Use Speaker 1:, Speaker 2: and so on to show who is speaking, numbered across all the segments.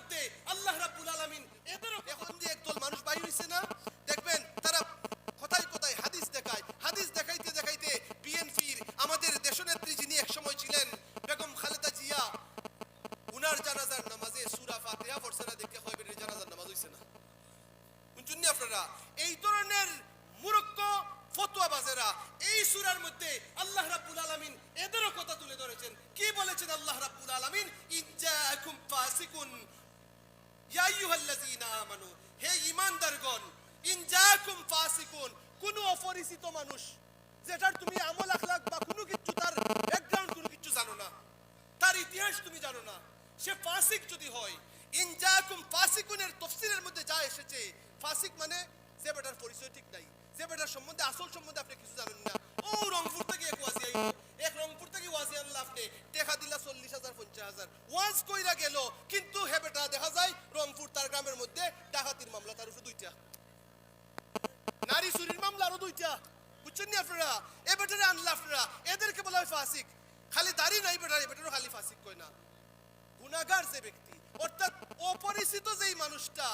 Speaker 1: মধ্যে আল্লাহ রাব্বুল আলামিন এদেরও এখন যে একদল মানুষ বাইর হইছে না, দেখবেন তারা কোথায় কোথায় হাদিস দেখায়, হাদিস দেখাইতে দেখাইতে বিএনপির আমাদের দেশনেত্রী যিনি এক সময় ছিলেন বেগম খালেদা জিয়া, উনার জানাজার নামাজে সূরা ফাতিহা পড়ছে না, দেখে হয় বের জানাজার নামাজ হইছে না। বুঝছেন আপনারা? এই ধরনের মূর্খ ফতোয়াবাজেরা এই সূরার মধ্যে আল্লাহ রাব্বুল আলামিন এদেরও কথা তুলে ধরেছেন। কি বলেছেন আল্লাহ রাব্বুল আলামিন? ইনজাআকুম ফাসিকুন ইয়া আইয়ুহাল্লাযীনা আমানু, হে ঈমানদারগণ, ইনজাআকুম ফাসিকুন, কোন অপরিচিত মানুষ যেটার তুমি আমল আখলাক বা কোনো কিছু তার ব্যাকগ্রাউন্ড কোনো কিছু জানো না, তার ইতিহাস তুমি জানো না, সে ফাসিক যদি হয়, ইনজাআকুম ফাসিকুনের তাফসীরের মধ্যে যা এসেছে, ফাসিক মানে যে বেটার পরিচয় ঠিক নাই, যে বেটার সম্বন্ধে আসল সম্বন্ধে আপনি কিছু জানেন না। ও রংপুর থেকে এক ওয়াজি আইলো, এক রংপুর থেকে ওয়াজি আনলো, আপনি টাকা দিলা 40,000 50,000 ওয়াজ কইরা গেল, কিন্তু হে বেটা দেখা যায় রংপুর তার গ্রামের মধ্যে ডাকাতির মামলা তার উপরে 2টা, নারী চুরির মামলা আরো 2টা। বুঝছেন নি আপনারা? এ বেটারে আনলা আপনারা, এদেরকে বলা হয় ফাসিক। খালি দাড়ি নাই বেটার, এ বেটারও খালি ফাসিক কয় না। গুনাহগার যে ব্যক্তি, অর্থাৎ অপরিচিত যেই মানুষটা,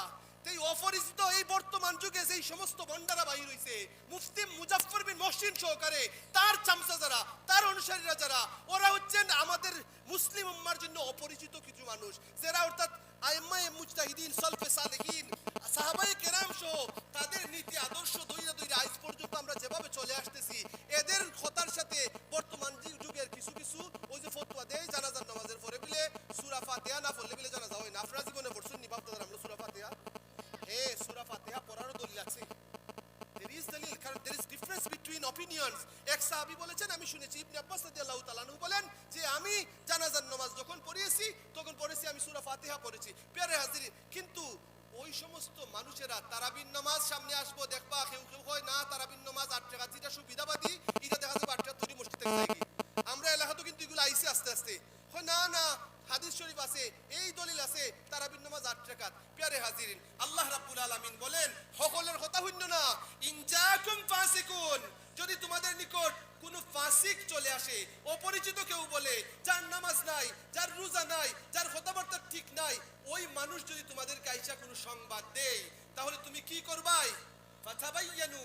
Speaker 1: এই অপরিচিত এই বর্তমান যুগে যেই সমস্ত বন্ডারা বাহির হইছে, মুফতি মুজাফফর বিন মহসিন সহকারে তার চামচা যারা, তার অনুসারীরা যারা, ওরা হচ্ছেন আমাদের মুসলিম উম্মার জন্য অপরিচিত কিছু মানুষ, যারা অর্থাৎ আইম্মায়ে মুজতাহিদিন, সালফে সালেহিন, সাহাবায়ে কেরাম সহ তাদের নীতি আদর্শ দইরা দইরা আজ পর্যন্ত আমরা যেভাবে চলে আসতেছি, এদের কথার সাথে বর্তমান যুগের কিছু কিছু ওই যে ফতোয়া দেয় জানাজার নামাজের পরে বলে সূরা ফাতিহা না পড়লে বলে জানাজা হয় না। আপনারা জীবনে পড়ছেন নি বাপদাদার আমরা সূরা ফাতিহা? সূরা ফাতিহা পড়ারও দলিল আছে, there is dalil, কারণ there is difference between opinions। এক সাহাবী বলেছেন, আমি শুনেছি ইবনে আব্বাস রাদিয়াল্লাহু তাআলা আনহু বলেন যে আমি জানাজার নামাজ যখন পড়িয়েছি তখন পড়েছি আমি সূরা ফাতিহা পড়েছি। প্রিয় হাজির, কিন্তু ওই সমস্ত মানুষেরা তারাবির নামাজ সামনে আসবো দেখবা, কেউ কেউ হয় না তারাবির নামাজ 8 টাকা যেটা সুবিধাবাদী, এটা দেখা যাবে 8 টাকা তৈরি মসজিদ থেকে যায় কি। আমরা এলাকা তো কিন্তু এগুলো আইসি আস্তে আস্তে, হয় না না হাদিস শরীফ আছে, এই দলিল আছে তারাবির নামাজ 8 রাকাত। প্রিয় হাজিরিন, আল্লাহ রাব্বুল আলামিন বলেন সকলের কথা হইন্য না, ইনজাআকুম ফাসিকুন, যদি তোমাদের নিকট কোন ফাসিক চলে আসে, অপরিচিত কেউ বলে, যার নামাজ নাই, যার রোজা নাই, যার কথাবার্তা ঠিক নাই, ওই মানুষ যদি তোমাদের কাইসা কোনো সংবাদ দেয়, তাহলে তুমি কি করবাই? ফাতাবায়ানু,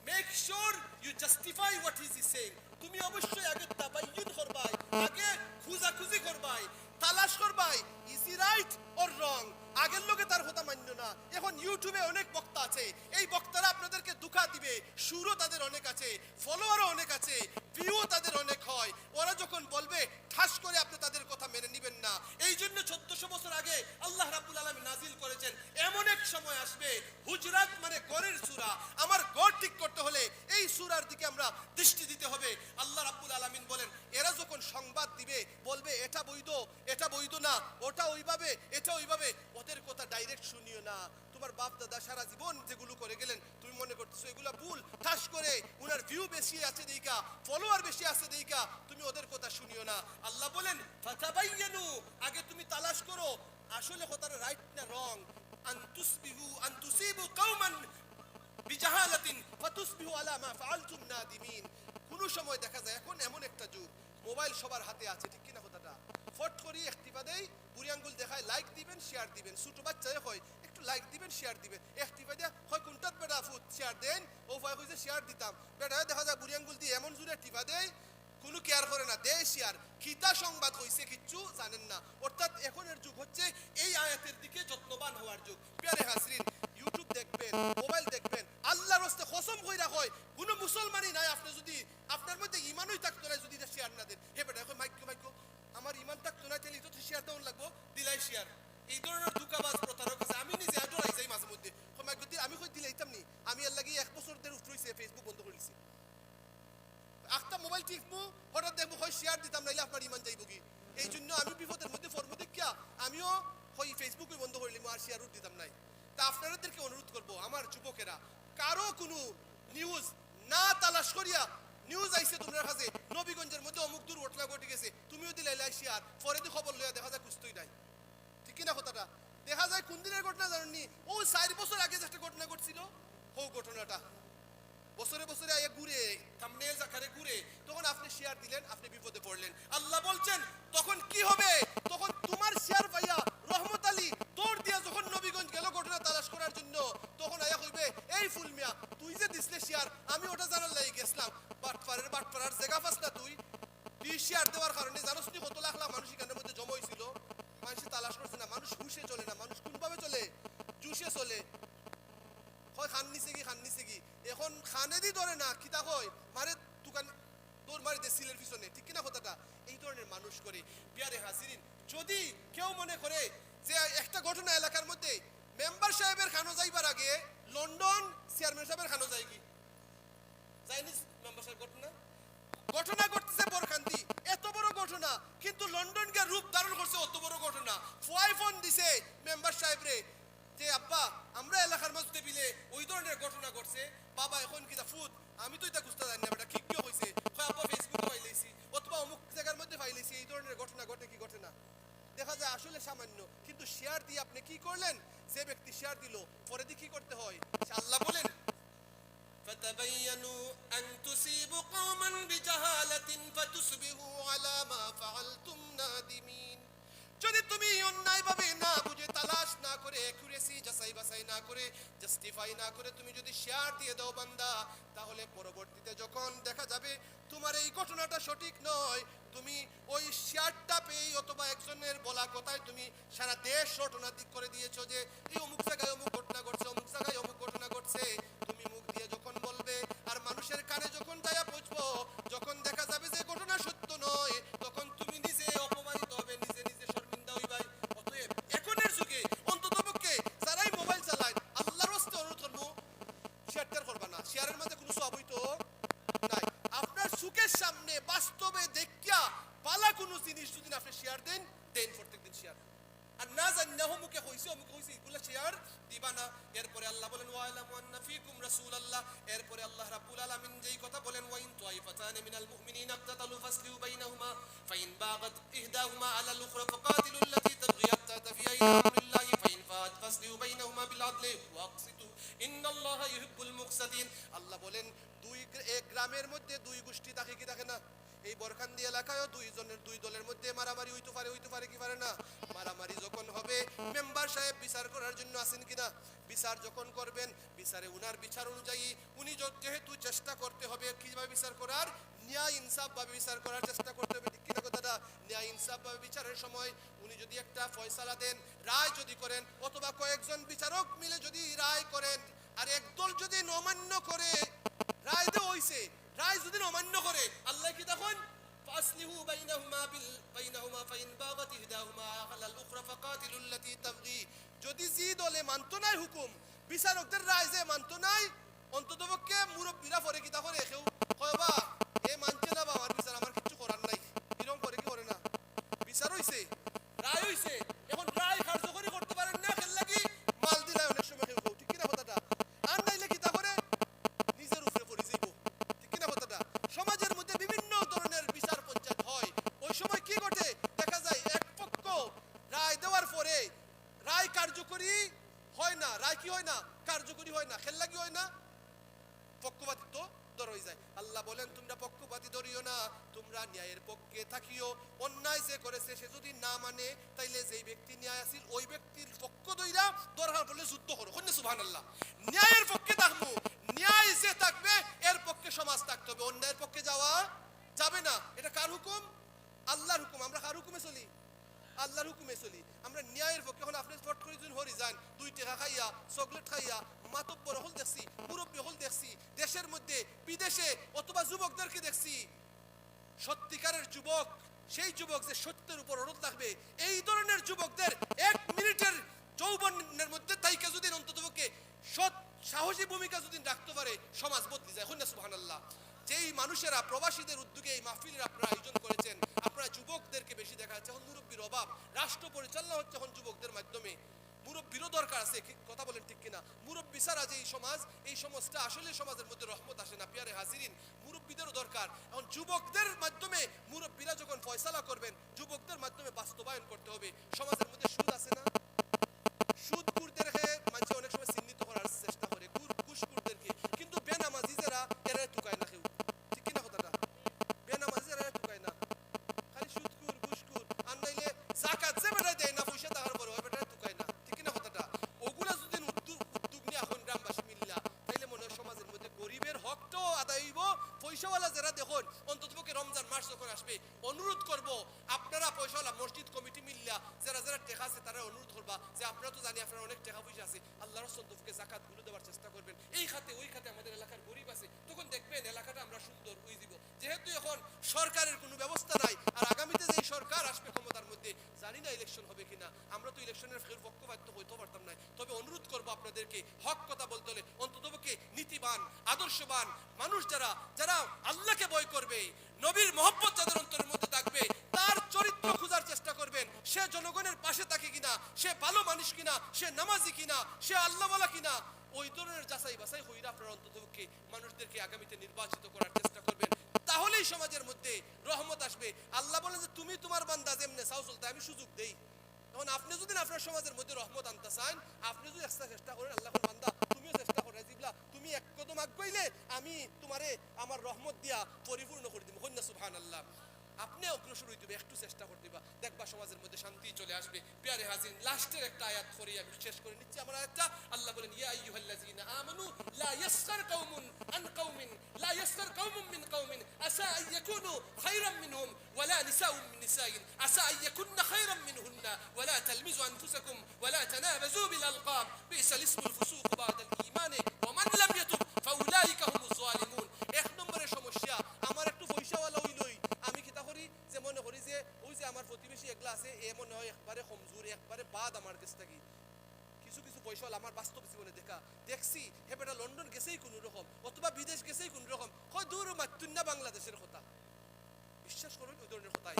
Speaker 1: make sure you justify what is he saying. তুমি অবশ্যই আগে তাবায়ুন করবাই, আগে খুঁজাখুঁজি করবাই, তালাশ করবাই, is he right or wrong. আগের লোকে তার কথা মান্য না। এখন ইউটিউবে অনেক বক্তা আছে, এই বক্তারা আপনাদেরকে ধোঁকা দিবে, সুরও তাদের অনেক আছে, ফলোয়ারও অনেক আছে, ভিউও তাদের অনেক হয়। ওরা যখন বলবে ঠাস করে আপনি তাদের কথা মেনে নেবেন না। এই জন্য 1400 বছর আগে আল্লাহ রাব্বুল আলামিন নাজিল করেছেন, এমন এক সময় আসবে, হুজরাত মানে ঘরের সূরা, আমার ঘর ঠিক করতে হলে এই সূরার দিকে আমরা দৃষ্টি দিতে হবে। আল্লাহ রাব্বুল আলামিন বলেন, এরা যখন সংবাদ দিবে বলবে এটা বৈধ, এটা বৈধ না, ওটা ওইভাবে, এটা ওইভাবে, ওদের কথা ডাইরেক্ট শুনিও না। তোমার বাপ দাদা সারা জীবন যেগুলো করে গেলেন তুমি মনে করতেছো এগুলা ভুল, ঠাস করে উনার ভিউ বেশি আছে দেইকা, ফলোয়ার বেশি আছে দেইকা তুমি ওদের কথা শুনিও না। আল্লাহ বলেন ফাতাবায়ানু, আগে তুমি তালাশ করো আসলে কথাটা রাইট না রং। আনতুসিবু কওমান বিজাহালাতিন ফাতুসবিহু আলা মা ফাআলতুম নাদিমিন। কোন সময় দেখা যায় এখন এমন একটা যুগ, মোবাইল সবার হাতে আছে, ঠিক কিনা কথাটা? ফট করি একটিভা দেই, বুড়ি আঙ্গুল দেখায়, লাইক দিবেন শেয়ার দিবেন, ছোট বাচ্চায় হয় একটু লাইক দিবেন শেয়ার দিবেন, একটিভা দিয়া হয় কোনটাত বেটা ফুট শেয়ার দেন, ও ভাই কইছে শেয়ার দিতাম, বেটা দেখা যায় বুড়ি আঙ্গুল দিয়ে এমন জোরে টিভা দেয়, কোনো কেয়ার করে না, দেয় শেয়ার। খিতা সংবাদ হইছে কিচ্ছু জানেন না। অর্থাৎ এখনের যুগ হচ্ছে এই আয়াতের দিকে যত্নবান হওয়ার যুগ। প্রিয় হাজরিন, ইউটিউব দেখবেন, মোবাইল দেখবেন, আল্লাহর রাস্তে কসম কইরা কয় কোনো মুসলমানই নাই, আপনি যদি আপনার মধ্যে ঈমানই থাকতো না যদি এটা শেয়ার না দেন, হে বেটা এখন মাইক্য মাইক্য আমার ঈমান থাকতো না, তাহলে তো শেয়ার দেওয়ার লাগবো, দিলাই শেয়ার। এই ধরনের ধোঁকাবাজ প্রতারক আছে, আমি নিজে আডরাই যাই মাঝে মধ্যে, মাইক্য দিলে আমি কই দিলে ইতাম নি, আমি এর লাগি 1 বছর ধরে উঠরইছে ফেসবুক বন্ধ করেছি। একটা মোবাইল টিপমু, হঠাৎ দেখবো হয় শেয়ার দিতাম, নাইলে আপনার ঈমান যাইব কি। এই জন্য আমি বিপদের মধ্যে ফর্ম দেখিয়া আমিও হয় ফেসবুকে বন্ধ করলিম, আর শেয়ারও দিতাম নাই। তা আপনাদেরকে অনুরোধ করবো, আমার যুবকেরা, কারো কোনো নিউজ না তালাশ করিয়া, নিউজ আইছে তোমার কাছে নবীগঞ্জের মধ্যে অমুক দূর ঘটনা ঘটে গেছে, তুমিও দিলে শেয়ার, পরে দি খবর লইয়া দেখা যায় কুস্তই নাই, ঠিক কিনা কথাটা? দেখা যায় কোন দিনের ঘটনা জানেননি, ও 4 বছর আগে যে একটা ঘটনা ঘটছিল, ও ঘটনাটা বছরে বছরে আয়ে ঘুরে, থাম্বনেল আকারে ঘুরে, তখন আপনি শেয়ার দিলেন, আপনি বিপদে পড়লেন। আল্লাহ বলছেন তখন কি হবে? তখন তোমার শেয়ার পাইয়া রহমত আলী তোর এখন খানেদি ধরে না কিতা কয় মারে দোকান দৌড় মারি দে সিলের পিছনে, ঠিক কিনা কথাটা? এই ধরনের মানুষ করে। বিয়ারে হাজিরিন, যদি কেউ মনে করে যে একটা ঘটনা এলাকার মধ্যে মেম্বার সাহেবের খানো যাইবার আগে লন্ডন চেয়ারম্যান সাহেবের খানো যায় কি যায়নি? মেম্বার সাহেব ঘটনা ঘটনা ঘটতেছে বরখান্তি, এত বড় ঘটনা, কিন্তু লন্ডনকে রূপ ধারণ করছে অত বড় ঘটনা। ফুয়াই ফোন দিছে মেম্বার সাহেব রে যে আব্বা আমরা এলাকার মধ্যে বিলে ওই ধরনের ঘটনা ঘটছে, বাবা এখন কি ফুট আমি তো এটা বুঝতে জানি না বেটা কি কেউ হয়েছে, আব্বা ফেসবুকে পাইলেছি অথবা অমুক জায়গার মধ্যে পাইলেছি। এই ধরনের ঘটনা ঘটে কি ঘটে না? দেখা যায় আসলে সামান্য, কিন্তু শেয়ার দিয়ে আপনি কি করলেন? যে ব্যক্তি শেয়ার দিল পরে দিয়ে কি করতে হয়? আল্লাহ বলেন فتبينوا أن تصيبوا قوما بجهالة فتصبحوا على ما فعلتم نادمين। যদি তুমি অন্যায়ভাবে না বুঝে তালাশ না করে অ্যাকুরেসি যাচাই বাছাই না করে জাস্টিফাই না করে তুমি যদি শেয়ার দিয়ে দাও বান্দা, তাহলে পরবর্তীতে যখন দেখা যাবে তোমার এই ঘটনাটা সঠিক নয়, তুমি ওই শেয়ারটা পেয়ে অথবা একজনের বলা কথায় তুমি সারা দেশ ঘটনা দিক করে দিয়েছো যে এই অমুক জায়গায় অমুক ঘটনা ঘটছে, অমুক জায়গায় অমুক ঘটনা ঘটছে। তুমি মুখ দিয়ে যখন বলবে আর মানুষের কানে যখন যায়া পৌঁছবো, যখন দেখা যাবে যে ঘটনা সত্য নয়, তখন তুমি নিজে অপমানিত হবে, নিজে নিজে শর্মিন্দা হইবাই। অতএব এখনের যুগে অন্ততপক্ষে যারাই মোবাইল চালায় আল্লাহর রাস্তে অনুরোধ করবো শেয়ার করবা না। শেয়ারের মধ্যে কোনো সওয়াব হইতো নাই। আপনার চোখের সামনে বাস্তবে দেখিয়া পালা কোনো জিনিস যদি আপনি শেয়ার দেন প্রত্যেকদিন শেয়ার, আর না জানি মুখে হইছে অমুকে হইছে এগুলো শেয়ার দিবা না। এরপরে আল্লাহ বলেন ওয়ালামু আন্না ফীকুম রাসূলুল্লাহ। এরপরে আল্লাহ রাব্বুল আলামিন যেই কথা বলেন ওয়াইন তাইফাতানি মিনাল মুমিনিনা ইকতাতালু ফাসলিহু বাইনাহুমা ফাইন বাগাত ইহদাহুমা আলাল উখরা ফাকাতিলু আল্লাতী তাবগী হাত্তা তাফিয়া ইলা আমরিল্লাহি ফাইন ফাআত ফাসলিহু বাইনাহুমা বিল আদলি ওয়াকসিতু ইন্নাল্লাহা ইউহিব্বুল মুকসিতিন। আল্লাহ বলেন এক গ্রামের মধ্যে দুই গোষ্ঠী থাকে কি থাকে না? এই বরখান্দি এলাকায়ও দুই দলের মধ্যে মারামারি হইতে পারে কি পারে না? মারামারি যখন হবে মেম্বার সাহেব বিচার করার জন্য আসেন কিনা? বিচার যখন করবেন বিচারে উনার বিচার অনুযায়ী উনি যেহেতু চেষ্টা করতে হবে কিভাবে বিচার করার, ন্যায় ইনসাফ ভাবে বিচার করার চেষ্টা করতে হবে, ঠিক কিনা কথাটা? ন্যায় ইনসাফ ভাবে বিচারের সময় উনি যদি একটা ফয়সালা দেন, রায় যদি করেন, অথবা কয়েকজন বিচারক মিলে যদি রায় করেন, আর একদল যদি অমান্য করে রায় দেওয়া হইছে, রায় যদি অমান্য করে আল্লাহ কি তখন ফাসলিহু বাইনাহুমা ফাইন বাগাত ইহদাহুমা আলাল উখরা ফাকাতিলু আল্লাতী তাবগী। যদি জি দলে মানতো নাই হুকুম, বিচারকদের রায় যে মানতো নাই, অন্ততপক্ষে মুরব্বীরা পরে কি তখন কেউ কয়বা এ মানছে না বা আমার বিচার আমার কিছু করার নাই, এরকম করে কি করে না? বিচার হইছে, রায় হইছে, এখন রায় কার্যকরী করতে পারেন না, খেল লাগি মাল দিলায় অনেক সময় কেউ, ঠিক কিনা কথাটা? আর নাইলে কি তা করে নিজের উপরে পড়ে যাইব, ঠিক কিনা কথাটা? সমাজের মধ্যে বিভিন্ন ধরনের বিচার পঞ্চায়েত হয়, ওই সময় কি ঘটে দেখা যায় এক পক্ষ রায় দেওয়ার পরে রায় কার্যকরী হয় না, রায় কি হয় না? কার্যকরী হয় না, খেল লাগি হয় না, পক্ষপাতিত্ব দর হয়ে যায়। আল্লাহ বলেন তোমরা পক্ষপাতী ধরিও না, তোমরা ন্যায়ের পক্ষে থাকিও। অন্যায় যে করেছে সে যদি না মানে, তাইলে যেই ব্যক্তি ন্যায় আছিল ওই ব্যক্তির পক্ষ দইরা দরকার পড়লে যুদ্ধ করো। সুবহানাল্লাহ। ন্যায়ের পক্ষে থাকবো, ন্যায় যে থাকবে এর পক্ষে সমাজ থাকতে হবে, অন্যায়ের পক্ষে যাওয়া যাবে না। এটা কার হুকুম? আল্লাহর হুকুম। আমরা কার হুকুমে চলি? আল্লাহর হুকুমে চলি। আমরা ন্যায়ের পক্ষে। এখন আপনি ফট করে যদি হরি যান, 2 টাকা খাইয়া চকলেট খাইয়া মাতব্বর হল দেখছি, মুরব্বী হল দেখছি, দেশের মধ্যে বিদেশে অথবা যুবকদেরকে দেখছি, সত্যিকারের যুবক সেই যুবক যে সত্যের উপর অটল থাকবে, এই ধরনের যুবকদের 1 মিনিটের যৌবনের মধ্যে তাইকা যদি অন্ততপক্ষে সৎ সাহসী ভূমিকা যদি রাখতে পারে, সমাজ বদলে যায়। হন্না সুবহানাল্লাহ। যেই মানুষেরা প্রবাসীদের উদ্যোগে এই মাহফিলের আপনারা আয়োজন করেছেন, আপনারা যুবকদেরকে বেশি দেখা যাচ্ছে। এখন মুরব্বীর অভাব, রাষ্ট্র পরিচালনা হচ্ছে এখন যুবকদের মাধ্যমে। মুরব্বীরও দরকার আছে, কথা বলেন ঠিক কিনা? মুরব্বী ছাড়া যে এই সমাজটা আসলে সমাজের মধ্যে রহমত আসে না। পিয়ারে হাজিরিন, মুরব্বীদেরও দরকার। এখন যুবকদের মাধ্যমে মুরব্বীরা যখন ফয়সালা করবেন, যুবকদের মাধ্যমে বাস্তবায়ন করতে হবে। সমাজের মধ্যে সুদ আছে না? সুদকুরদেরকে মানুষ অনেক সময় চিহ্নিত করার চেষ্টা করে, ঘুষখোরদেরকে, কিন্তু বেনামাজি যারা এরা টুকায় না কেউ, ঠিক কিনা কথাটা? বেনামাজি যারা টুকায় না, খালি সুদকুর ঘুষখোর, আর নাইলে যাকাত যে বেটা দেয় না পয়সা টাকার পরে ওই বেটা টুকায় না, ঠিক কিনা কথাটা? ওগুলা যদি উদ্যোগ নিয়ে এখন গ্রামবাসী মিল্লা, তাইলে মনে হয় সমাজের মধ্যে গরিবের হকটাও আদায় হইব। পয়সাওয়ালা যারা দেখুন অন্ততপক্ষে রমজান মাস যখন আসবে, অনুরোধ করব আপনারা পয়সাওয়ালা মসজিদ কমিটি মিল্লা যারা যারা টেকা আছে তারা অনুরোধ আপনারা তো জানি আপনার অনেক টাকা পয়সা আছে, আল্লাহ রাসূল তৌফিকে যাকাত গুলো দেওয়ার চেষ্টা করবেন। এই খাতে ওই খাতে আমাদের এলাকার গরিব আছে, তখন দেখবেন এলাকাটা আমরা সুন্দর ওই দিব। যেহেতু এখন সরকারের কোনো ব্যবস্থা নাই, আর আগামীতে যে সরকার আসবে ক্ষমতার মধ্যে, জানি না ইলেকশন হবে কিনা, আমরা তো ইলেকশনের পক্ষপাত হইতে পারতাম না। তবে অনুরোধ করবো আপনাদেরকে, হক কথা বলতে হলে অন্ততপক্ষে নীতিবান, আদর্শবান মানুষ যারা যারা আল্লাহকে ভয় করবে, নবীর মহব্বত যাদের অন্তরের মধ্যে থাকবে, তার চরিত্র খোঁজার চেষ্টা করবেন। সে জনগণের পাশে থাকে কিনা, সে ভালো মানুষ কিনা, সে নামাজি কিনা, সে আল্লাহওয়ালা কিনা, ওই ধরনের যাচাই বাছাই হইরা আপনারা অন্ততপক্ষে মানুষদেরকে আগামীতে নির্বাচিত করার চেষ্টা করবেন। তাহলেই সমাজের মধ্যে রহমত আসবে। আল্লাহ বলেন যে তুমি তোমার বান্দা যেমনে চাও চলতে আমি সুযোগ দেই। এখন আপনি যদি আপনার সমাজের মধ্যে রহমত আনতে চান, আপনি যদি চেষ্টা করেন, আল্লাহ বান্দা তুমিও চেষ্টা করে জিবলা, তুমি এক কদম আগাইলে আমি তোমারে আমার রহমত দিয়া পরিপূর্ণ করে দিব। কন্যা সুবহানাল্লাহ। আপনি অগ্রসর হইতে হবে, একটু চেষ্টা করতে দিবা, দেখবা সমাজের মধ্যে শান্তি চলে আসবে। প্রিয় হাজির, লাস্টের একটা আয়াত পড়ে আমি শেষ করে নিচ্ছি আমার আয়াতটা। আল্লাহ বলেন ইয়া আইয়ুহাল্লাযীনা আমানু লা ইয়াসখার কওমুন আন কওমিন লা ইয়াসখার কওমুম মিন কওমিন আসা আন ইয়াকুনু খায়রাম মিনহুম ওয়া লা নিসাউম মিন নিসাইন আসা আন ইয়াকুননা খায়রাম মিনহুন্না ওয়া লা তালমিজু আনফুসাকুম ওয়া লা তানাবাযু বিল আলকাব বিসাল ইসমুল ফুসুক বা'দাল ঈমান ওয়া মান লাম ইয়াতুব ফাউলাইকা হুমুজ জালিমুন। এক নম্বরের সমস্যা, আমার একটু পয়সাওয়ালা হইলই আমি কিতা করি, যে মনে করি যে ওই যে আমার প্রতিবেশী এগুলা আছে, এ মনে হয় একবারে কমজোর, একবারে বাদ আমার কাছ থেকে। কিছু কিছু পয়সাওয়ালা আমার বাস্তব জীবনে দেখছি, হে বেটা লন্ডন গেছেই কোন রকম, অথবা বিদেশ গেছেই কোন রকম, হয় দূর মাতুন না বাংলাদেশের কথা। বিশ্বাস করুন ওই ধরনের কথাই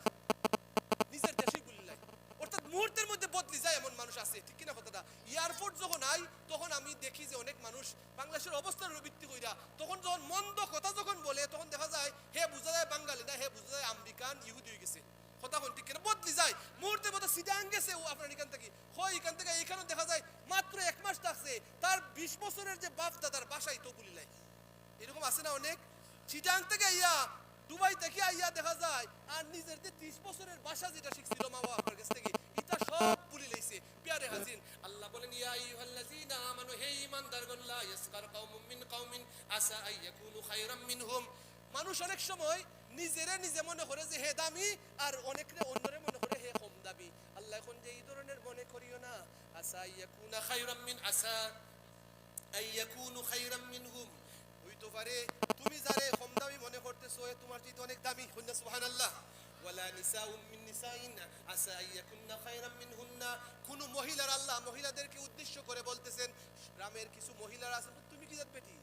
Speaker 1: নিজের দেশেই বললাই, অর্থাৎ মুহূর্তের মধ্যে বদলি যায় এমন মানুষ আছে, ঠিক কিনা কথাটা। এয়ারপোর্ট যখন আই তখন আমি দেখি যে অনেক মানুষ বাংলাদেশের অবস্থার ভিত্তি কইরা তখন যখন মন্দ কথা যখন বলে, তখন দেখা যায় হে বুঝা যায় বাঙালি না, হে বুঝা যায় আমেরিকান ইহুদি হয়ে গেছে। কথা কোন ঠিক কিনা, বদলি যায় মুহূর্তের মধ্যে। সিডাং গেছে ও আপনার এখান থেকে, হয় এখান থেকে এখানেও দেখা যায় মাত্র 1 মাস থাকছে, তার 20 বছরের যে বাপ দাদার বাসায় তো বলি লাই। এরকম আছে না অনেক। চিটাং থেকে আইয়া দুবাই থেকে আইয়া দেখা যায় আর নিজের যে 30 বছরের ভাষা যেটা শিখছিল মা বাবার কাছ থেকে, এটা সব ভুলে লাইছে। প্রিয় হাজির, আল্লাহ বলেন ইয়া আইয়ুহাল্লাযীনা আমানু হে ঈমানদারগণ লা ইয়াসখার কওমুম মিন কওমিন আসা আন ইয়াকুনু খায়রাম মিনহুম। মানুষ অনেক সময় নিজে মনে করে যে হে দামি, আর অনেকরে অন্যরে মনে করে হে কম দামি। আল্লাহ এখন যে এই ধরনের মনে করিও না, আসা আন ইয়াকুনা খায়রাম মিন আসা আন ইয়াকুনু খায়রাম মিনহুম, হইতে পারে তুমি যারে কম দামি মনে করতেছো তোমার চেয়ে অনেক দামি। কন্যা সুবহানাল্লাহ। ওয়ালা নিসাউম মিন নিসাইন আসা আন ইয়াকুননা খায়রাম মিনহুন্না। কোন মহিলার আল্লাহ মহিলাদেরকে উদ্দেশ্য করে বলতেছেন, গ্রামের কিছু মহিলারা আছেন, তুমি কি জাত বেটি,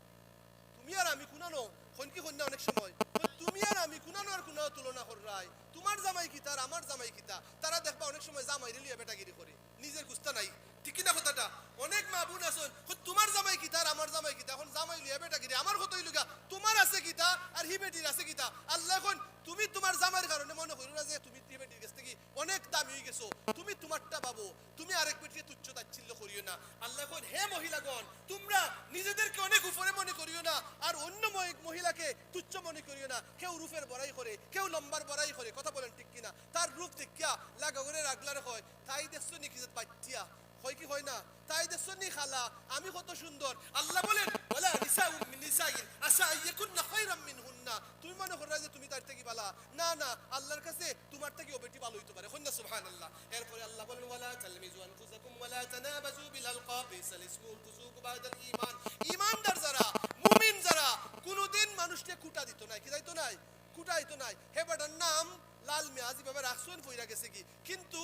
Speaker 1: তুমি আর আমি কুনানো কোন কি কন্যা অনেক সময় তুমি আর আমি কুনানো আর কুনানো তুলনা কররাই, তোমার জামাই কি তার আমার জামাই কি তা। তারা দেখবা অনেক সময় জামাই লিয়ে বেটাগিরি করে, নিজের গুস্তা নাই, ঠিক না কথাটা। অনেক মা বোন আছেন তোমার জামাই কি তার আমার জামাই কি তা, এখন জামাই লিয়ে বেটাগিরি, আমার কতই লুগা তোমার আছে কি তা আর হি বেটির আছে কি তা। আল্লাহ এখন তুমি তোমার জামাইয়ের কারণে মনে করো না যে তুমি হি বেটির কাছ থেকে অনেক দামি হয়ে গেছো, তুমি তোমারটা পাবো, তুমি আরেক বেটিকে তুচ্ছ তাচ্ছিল্য করিও না। আল্লাহ এখন হে মহিলাগণ তোমরা নিজেদেরকে অনেক উপরে মনে করিও না, আর অন্য মহিলাকে তুচ্ছ মনে করিও না। কেউ রূপের বড়াই করে, কেউ লম্বার বড়াই করে, কথা বলেন ঠিক কিনা। তার রূপ দেখিয়া লাগা করে রাগলার হয়, তাই দেখছো নি কি বাচ্চিয়া হয় কি হয় না, তাই দেখছো নি খালা আমি কত সুন্দর। আল্লাহ বলেন ওয়ালা নিসাউম মিন নিসাইন আসা আন ইয়াকুননা খায়রাম মিনহুন্না। তুমি মনে করো যে তুমি তার থেকে ভালো, না না, আল্লাহর কাছে তোমার থেকেও বেটি ভালো হইতে পারে। কন্যা সুবহানাল্লাহ। এরপরে আল্লাহ বলেন ওয়ালা তালমিজু আনফুসাকুম ওয়ালা তানাবাযু বিল আলকাব বিসাল ইসমুল ফুসুক বা'দাল ঈমান। ঈমানদার যারা, মুমিন যারা, কোনদিন মানুষকে কুটা দিত না, কি যাইতো নাই, কুটাইতো নাই। হে বেটার নাম লাল মিয়া, যেভাবে রাখছেন ফইরা গেছে কি, কিন্তু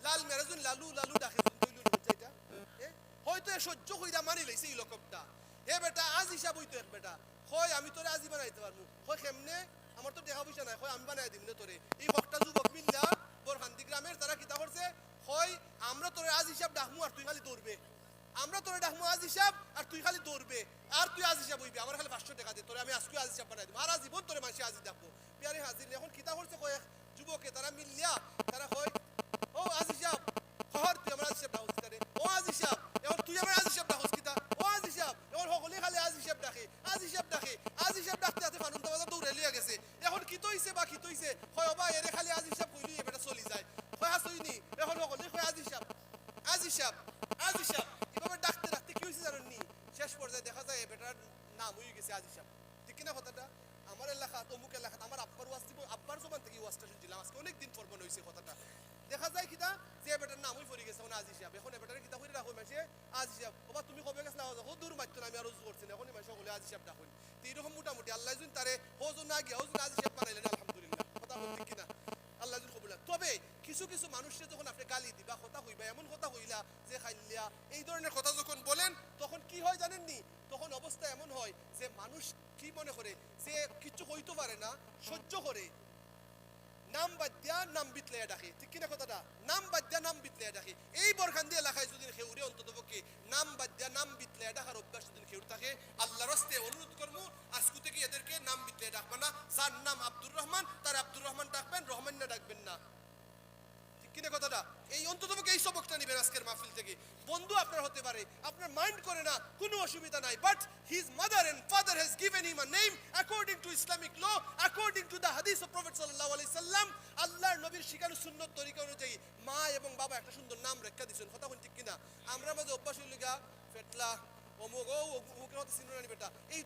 Speaker 1: লাল মিয়া রাজুন লালু লালু ডাকে হয়তো সহ্য কইরা মানি লইছে এই লকবটা। হে বেটা আজ হিসাব হইতো এক বেটা, হয় আমি তোরে আজি বানাইতে পারবো, হয় কেমনে, আমার তো টাকা পয়সা নাই, হয় আমি বানাই দিম না তোরে। এই হকটা যুবক মিল্লা বরখান্তি গ্রামের তারা কিতা করছে, হয় আমরা তোরে আজ হিসাব ডাকমু আর তুই খালি দৌড়বে, আমরা তোরে ডাকমু আজ হিসাব আর তুই খালি দৌড়বে, আর তুই আজ হিসাব হইবি, আমার খালি 500 টাকা দে, তোরে আমি আজকে আজ হিসাব বানাই দিব, আর আজীবন তোরে মাসে আজি ডাকবো। বিয়ারে হাজির, এখন কিতা করছে কয়েক যুবকে তারা মিলিয়া তারা হয় ও আজ হিসাব খবর তুই আমার আজ হিসাব ডাকস কিতা রে, ও আজ হিসাব, এখন তুই আমার আজ হিসাব ডাকস কিতা, ও আজ হিসাব, এখন সকলে খালি আজ হিসাব ডাকে, আজ হিসাব ডাকে, আজ হিসাব ডাকতে হাতে ফানুন দাবাজা দৌড়ে লিয়া গেছে। এখন কি তৈছে বা কি তৈছে, হয় বা এরে খালি আজ হিসাব কইলি এবারে চলি যায়, হয় হাসইনি, এখন সকলে হয় আজ হিসাব, আজ হিসাব, আজ হিসাব, এভাবে ডাকতে ডাকতে কি হয়েছে জানেন নি, শেষ পর্যায়ে দেখা যায় বেটার নাম হয়ে গেছে আজ হিসাব। ঠিক কিনা কথাটা। আমার এলাকা অমুক এলাকাত আমার আব্বার ওয়াজ দিব, আব্বার জবান থেকে ওয়াজটা শুনছিলাম, আজকে অনেক দিন পর মনে হয়েছে কথাটা। দেখা যায় কিতা যে বেটার নামই পড়ে গেছে এখন আজ হিসাব এখন বেটারে কিতা করে রাখো মাসে আজ হিসাব ওবা তুমি কবে গেছ না ও দূর মাত্র আমি আর রুজু করছি না এখন মাসে বলে আজ হিসাব ডাকুন তো এরকম মোটামুটি আল্লাহ যুন তারে হোজন না গিয়া হোজন আজ হিসাব বানাইলেন আলহামদুলিল্লাহ কথা বলতে কিনা আল্লাহ যুন কবুল তবে কিছু কিছু মানুষকে যখন আপনি গালি দিবা কথা হইবা এমন কথা হইলা যে খাইলিয়া এই ধরনের কথা যখন বলেন তখন কি হয় জানেননি তখন অবস্থা এমন হয় যে মানুষ কি মনে করে যে কিছু হইতে পারে না সহ্য করে নাম বাদ দিয়া নাম বিতলে ডাকে ঠিক কিনা কথাটা নাম বাদ দিয়া নাম বিতলে ডাকে এই বরখান্দি এলাকায় যদি খেউরে অন্তত পক্ষে নাম বাদ দিয়া নাম বিতলে ডাকার অভ্যাস যদি খেউর থাকে আল্লাহর রাস্তে অনুরোধ করবো আজকু থেকে এদেরকে নাম বিতলে ডাকবে না যার নাম আব্দুর রহমান তার আব্দুর রহমান ডাকবেন রহমান না ডাকবেন না ঠিক কিনা কথাটা এই অন্ততপক্ষে এই সবকটা নিবেন আজকের মাহফিল থেকে বন্ধু আপনার হতে পারে আপনার মাইন্ড করে না কোনো অসুবিধা নাই but his mother and father has given him a name according to Islamic law according to the হাদিস অফ প্রফেট সাল্লাল্লাহু আলাইহি সাল্লাম আল্লাহর নবীর শিখানো সুন্নত তরিকা অনুযায়ী মা এবং বাবা একটা সুন্দর নাম রেখা দিয়েছেন কথা বল ঠিক কিনা আমরা মাঝে অভ্যাস হইল গা ফেটলা অমুক ও অমুকের হতে সিনোনি বেটা এই